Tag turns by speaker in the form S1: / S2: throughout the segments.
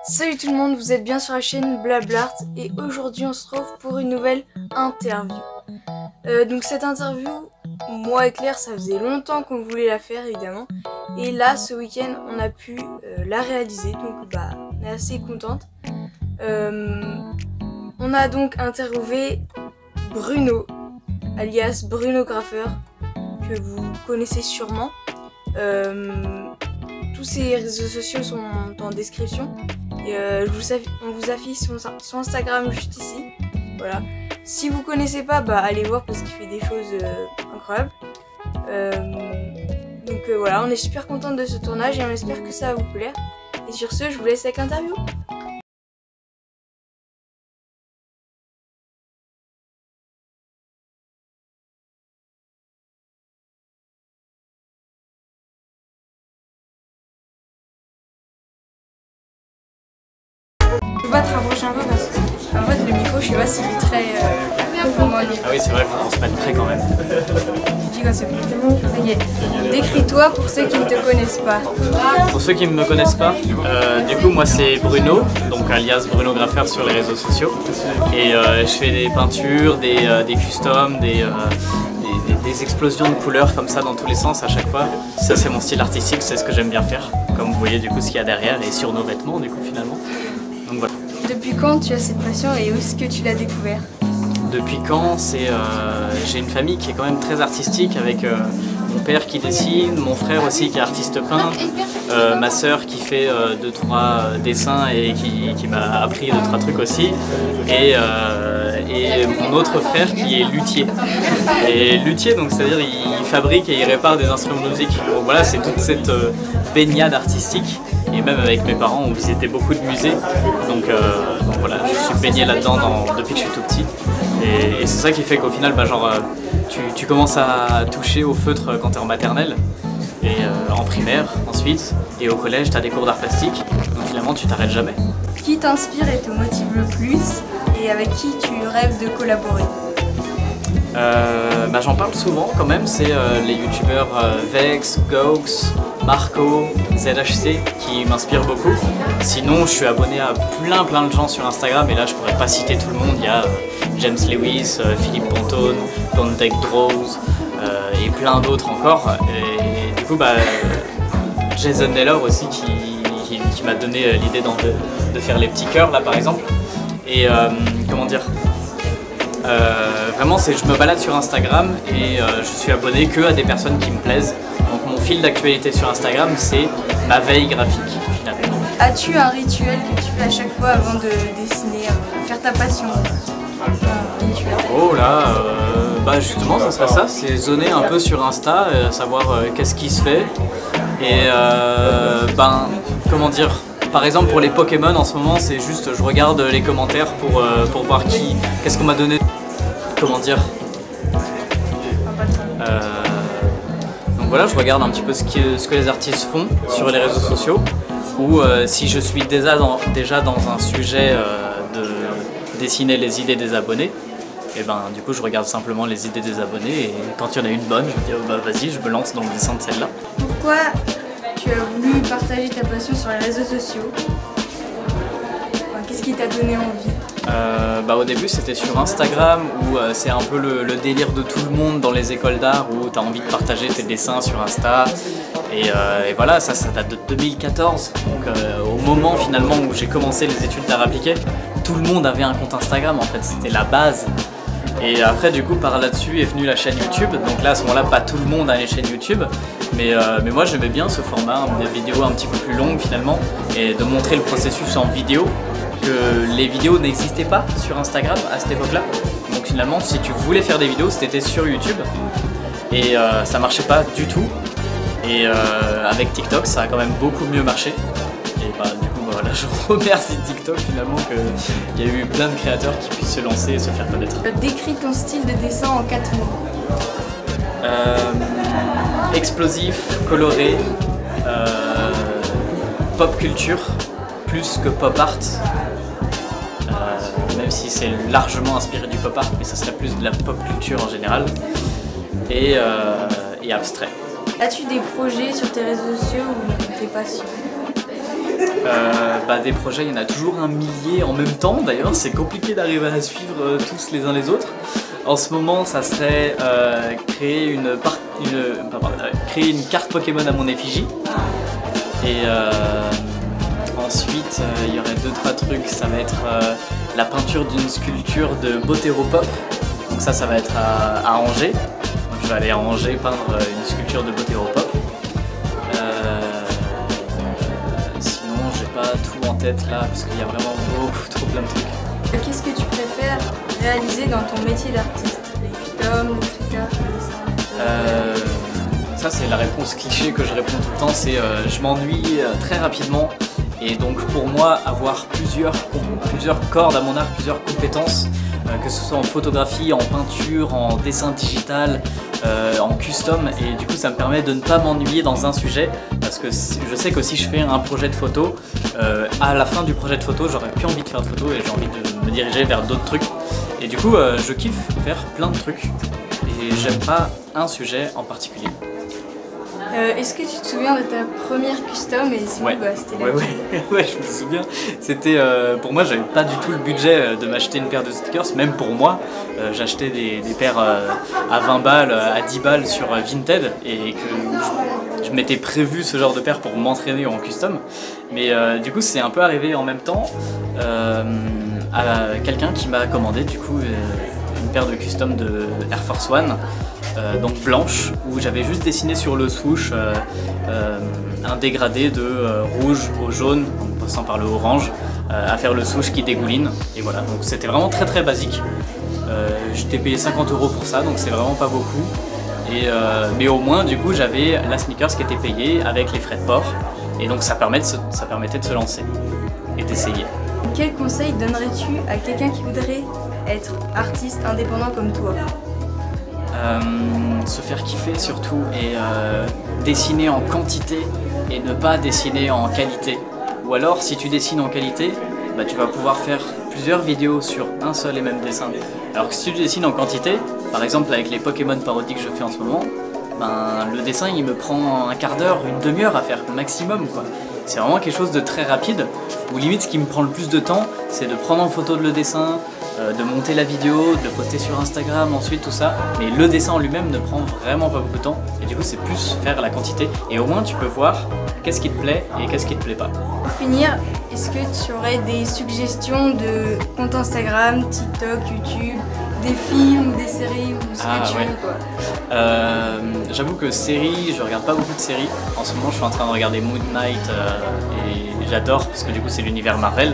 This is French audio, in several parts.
S1: Salut tout le monde, vous êtes bien sur la chaîne Blablart et aujourd'hui on se retrouve pour une nouvelle interview. Donc cette interview, moi et Claire, ça faisait longtemps qu'on voulait la faire évidemment. Et là, ce week-end, on a pu la réaliser, donc on est assez contente. On a donc interviewé Bruno, alias Bruno Graffeur, que vous connaissez sûrement. Tous ses réseaux sociaux sont en description. Et on vous affiche son Instagram juste ici. Voilà. Si vous connaissez pas, allez voir parce qu'il fait des choses incroyables. Donc voilà, on est super contente de ce tournage et on espère que ça va vous plaire. Et sur ce, je vous laisse avec l'interview. Je peux pas te rapprocher un peu parce que en fait le micro, je sais pas s'il est très
S2: Ah oui, c'est vrai, faut qu'on se mette près quand même.
S1: Je dis quand c'est bon. Ça y est. Décris-toi pour ceux qui ne te connaissent pas.
S2: Pour ceux qui ne me connaissent pas, du coup moi c'est Bruno, donc alias Bruno Graffeur sur les réseaux sociaux. Et je fais des peintures, des customs, des explosions de couleurs comme ça dans tous les sens à chaque fois. Ça c'est mon style artistique, c'est ce que j'aime bien faire. Comme vous voyez du coup ce qu'il y a derrière et sur nos vêtements du coup finalement. Donc voilà.
S1: Depuis quand tu as cette passion et où est-ce que tu l'as découvert?
S2: Depuis quand j'ai une famille qui est quand même très artistique avec mon père qui dessine, mon frère aussi qui est artiste peintre, ma sœur qui fait 2-3 dessins et qui m'a appris 2-3 trucs aussi, et mon autre frère qui est luthier. Et luthier, donc c'est-à-dire il fabrique et il répare des instruments de musique. Donc voilà, c'est toute cette baignade artistique. Et même avec mes parents, on visitait beaucoup de musées. Donc voilà, je suis baigné là-dedans depuis que je suis tout petit. Et c'est ça qui fait qu'au final, tu commences à toucher au feutre quand tu es en maternelle, et en primaire ensuite, et au collège, tu as des cours d'art plastique. Donc finalement, tu t'arrêtes jamais.
S1: Qui t'inspire et te motive le plus et avec qui tu rêves de collaborer?
S2: J'en parle souvent quand même, c'est les youtubeurs Vex, Gox, Marco, ZHC qui m'inspirent beaucoup. Sinon je suis abonné à plein de gens sur Instagram et là je pourrais pas citer tout le monde. Il y a James Lewis, Philippe Pontone, Contact Draws et plein d'autres encore. Et du coup Jason Naylor aussi qui m'a donné l'idée de faire les petits cœurs là par exemple. Et comment dire, vraiment je me balade sur Instagram et je suis abonné que à des personnes qui me plaisent. Donc mon fil d'actualité sur Instagram c'est ma veille graphique finalement.
S1: As-tu un rituel que tu fais à chaque fois avant de dessiner, avant de faire ta passion? Un rituel.
S2: Oh là, justement ça serait ça, c'est zoner un peu sur Insta, savoir qu'est-ce qui se fait. Et comment dire, par exemple pour les Pokémon en ce moment c'est juste je regarde les commentaires pour voir qu'est-ce qu'on m'a donné. Comment dire, donc voilà, je regarde un petit peu ce que les artistes font sur les réseaux sociaux, ou si je suis déjà dans un sujet de dessiner les idées des abonnés, et du coup je regarde simplement les idées des abonnés et quand il y en a une bonne, je me dis vas-y, je me lance dans le dessin de celle-là.
S1: Pourquoi tu as voulu partager ta passion sur les réseaux sociaux? Qu'est-ce qui t'a donné envie?
S2: Au début c'était sur Instagram où c'est un peu le délire de tout le monde dans les écoles d'art où tu as envie de partager tes dessins sur Insta et voilà, ça date de 2014, donc au moment finalement où j'ai commencé les études d'art appliqué, tout le monde avait un compte Instagram en fait, c'était la base. Et après du coup par là-dessus est venue la chaîne YouTube, donc là à ce moment-là pas tout le monde a une chaîne YouTube, mais moi j'aimais bien ce format, des vidéos un petit peu plus longues finalement, et de montrer le processus en vidéo, que les vidéos n'existaient pas sur Instagram à cette époque-là. Donc finalement si tu voulais faire des vidéos c'était sur YouTube, et ça marchait pas du tout, et avec TikTok ça a quand même beaucoup mieux marché. Et du coup voilà, je remercie TikTok finalement qu'il y a eu plein de créateurs qui puissent se lancer et se faire connaître.
S1: Décris ton style de dessin en 4 mots.
S2: Explosif, coloré, pop culture, plus que pop art. Même si c'est largement inspiré du pop art, mais ça serait plus de la pop culture en général. Et abstrait.
S1: As-tu des projets sur tes réseaux sociaux ou tes passions?
S2: Des projets, il y en a toujours un millier en même temps. D'ailleurs, c'est compliqué d'arriver à suivre tous les uns les autres. En ce moment, ça serait créer une carte Pokémon à mon effigie. Et ensuite, il y aurait 2-3 trucs. Ça va être la peinture d'une sculpture de Boteropop. Donc ça va être à Angers. Donc je vais aller à Angers peindre une sculpture de Boteropop. Sinon, j'ai pas tout en tête là, parce qu'il y a vraiment trop plein de trucs.
S1: Qu'est-ce que tu préfères réaliser dans ton métier d'artiste? Les customs, les trucages, les dessins?
S2: Ça, c'est la réponse cliché que je réponds tout le temps, c'est je m'ennuie très rapidement. Et donc pour moi, avoir plusieurs cordes à mon arc, plusieurs compétences, que ce soit en photographie, en peinture, en dessin digital, en custom, et du coup ça me permet de ne pas m'ennuyer dans un sujet, parce que je sais que si je fais un projet de photo, à la fin du projet de photo, j'aurais plus envie de faire de photo et j'ai envie de me diriger vers d'autres trucs. Et du coup, je kiffe faire plein de trucs, et j'aime pas un sujet en particulier.
S1: Est-ce que tu te souviens de ta première custom et si
S2: Ouais.
S1: oui, c'était laquelle?
S2: Ouais, je me souviens. C'était pour moi, j'avais pas du tout le budget de m'acheter une paire de sneakers. Même pour moi, j'achetais des paires à 20 balles, à 10 balles sur Vinted, et que je m'étais prévu ce genre de paire pour m'entraîner en custom. Mais du coup, c'est un peu arrivé en même temps à quelqu'un qui m'a commandé du coup une paire de custom de Air Force One. Donc blanche, où j'avais juste dessiné sur le swoosh un dégradé de rouge au jaune, en passant par le orange, à faire le swoosh qui dégouline. Et voilà, donc c'était vraiment très basique. J'étais payé 50 € pour ça, donc c'est vraiment pas beaucoup. Mais au moins, du coup, j'avais la sneakers qui était payée avec les frais de port. Et donc ça permettait de se lancer et d'essayer.
S1: Quel conseil donnerais-tu à quelqu'un qui voudrait être artiste indépendant comme toi?
S2: Se faire kiffer surtout, et dessiner en quantité et ne pas dessiner en qualité. Ou alors si tu dessines en qualité, tu vas pouvoir faire plusieurs vidéos sur un seul et même dessin. Alors que si tu dessines en quantité, par exemple avec les Pokémon parodies que je fais en ce moment, le dessin il me prend un quart d'heure, une demi-heure à faire maximum quoi. C'est vraiment quelque chose de très rapide, ou limite ce qui me prend le plus de temps, c'est de prendre en photo le dessin, de monter la vidéo, de le poster sur Instagram, ensuite tout ça. Mais le dessin en lui-même ne prend vraiment pas beaucoup de temps, et du coup c'est plus faire la quantité, et au moins tu peux voir qu'est-ce qui te plaît et qu'est-ce qui te plaît pas.
S1: Pour finir, est-ce que tu aurais des suggestions de comptes Instagram, TikTok, YouTube, des films ou des séries ou ce que tu veux quoi?
S2: J'avoue que séries, je regarde pas beaucoup de séries. En ce moment je suis en train de regarder Moon Knight et j'adore parce que du coup c'est l'univers Marvel.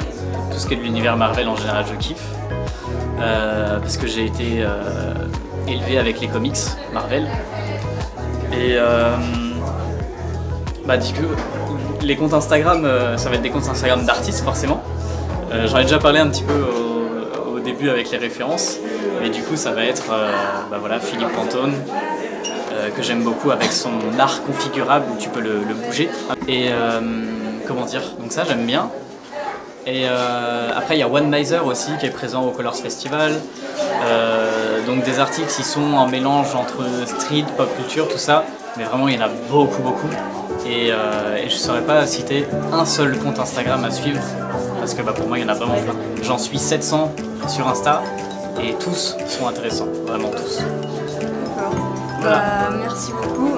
S2: Tout ce qui est de l'univers Marvel en général je kiffe. Parce que j'ai été élevé avec les comics Marvel. Et du coup les comptes Instagram, ça va être des comptes Instagram d'artistes forcément. J'en ai déjà parlé un petit peu au début avec les références. Mais du coup ça va être Philippe Pantone, que j'aime beaucoup avec son art configurable où tu peux le bouger. Et comment dire, donc ça j'aime bien. Et après il y a One Miser aussi qui est présent au Colors Festival. Donc des articles qui sont un mélange entre street, pop culture, tout ça. Mais vraiment il y en a beaucoup. Et je ne saurais pas citer un seul compte Instagram à suivre. Parce que pour moi il y en a vraiment plein. J'en suis 700 sur Insta. Et tous sont intéressants, vraiment tous.
S1: D'accord.
S2: Voilà.
S1: Merci beaucoup.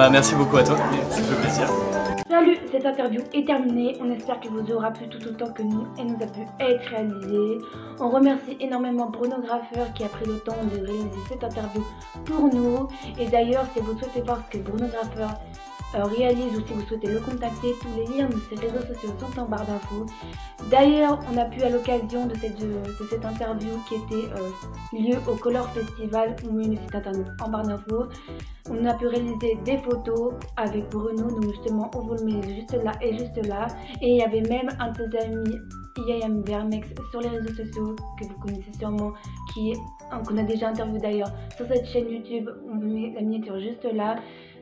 S2: Merci beaucoup à toi, ça me fait plaisir.
S3: Salut, cette interview est terminée. On espère qu'elle vous aura plu tout autant que nous. Elle nous a pu être réalisée. On remercie énormément Bruno Graffeur qui a pris le temps de réaliser cette interview pour nous. Et d'ailleurs, si vous souhaitez voir ce que Bruno Graffeur réalise ou si vous souhaitez le contacter, tous les liens de ses réseaux sociaux sont en barre d'infos. D'ailleurs, on a pu à l'occasion de cette interview qui était lieu au Color Festival, on met le site internet en barre d'infos. On a pu réaliser des photos avec Bruno, donc justement on vous le met juste là et juste là. Et il y avait même un de ses amis, IAM Vermex, sur les réseaux sociaux que vous connaissez sûrement, qu'on a déjà interviewé d'ailleurs sur cette chaîne YouTube. On vous met la miniature juste là,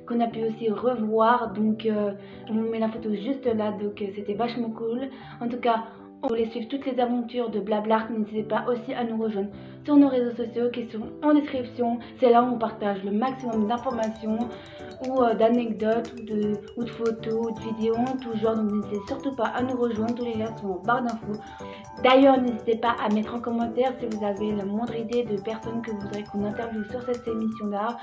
S3: qu'on a pu aussi revoir, donc on vous met la photo juste là, donc c'était vachement cool. En tout cas, Vous voulez suivre toutes les aventures de Blablart, n'hésitez pas aussi à nous rejoindre sur nos réseaux sociaux qui sont en description. C'est là où on partage le maximum d'informations ou d'anecdotes ou de photos ou de vidéos en tout genre. Donc n'hésitez surtout pas à nous rejoindre, tous les liens sont en barre d'infos. D'ailleurs, n'hésitez pas à mettre en commentaire si vous avez la moindre idée de personnes que vous voudrez qu'on interviewe sur cette émission d'art.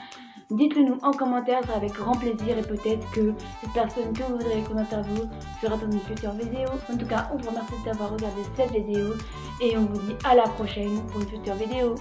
S3: Dites-le nous en commentaire, ce sera avec grand plaisir et peut-être que cette personne que vous voudrez qu'on interviewe sera dans une future vidéo. En tout cas, on vous remercie d'avoir regardé cette vidéo et on vous dit à la prochaine pour une future vidéo.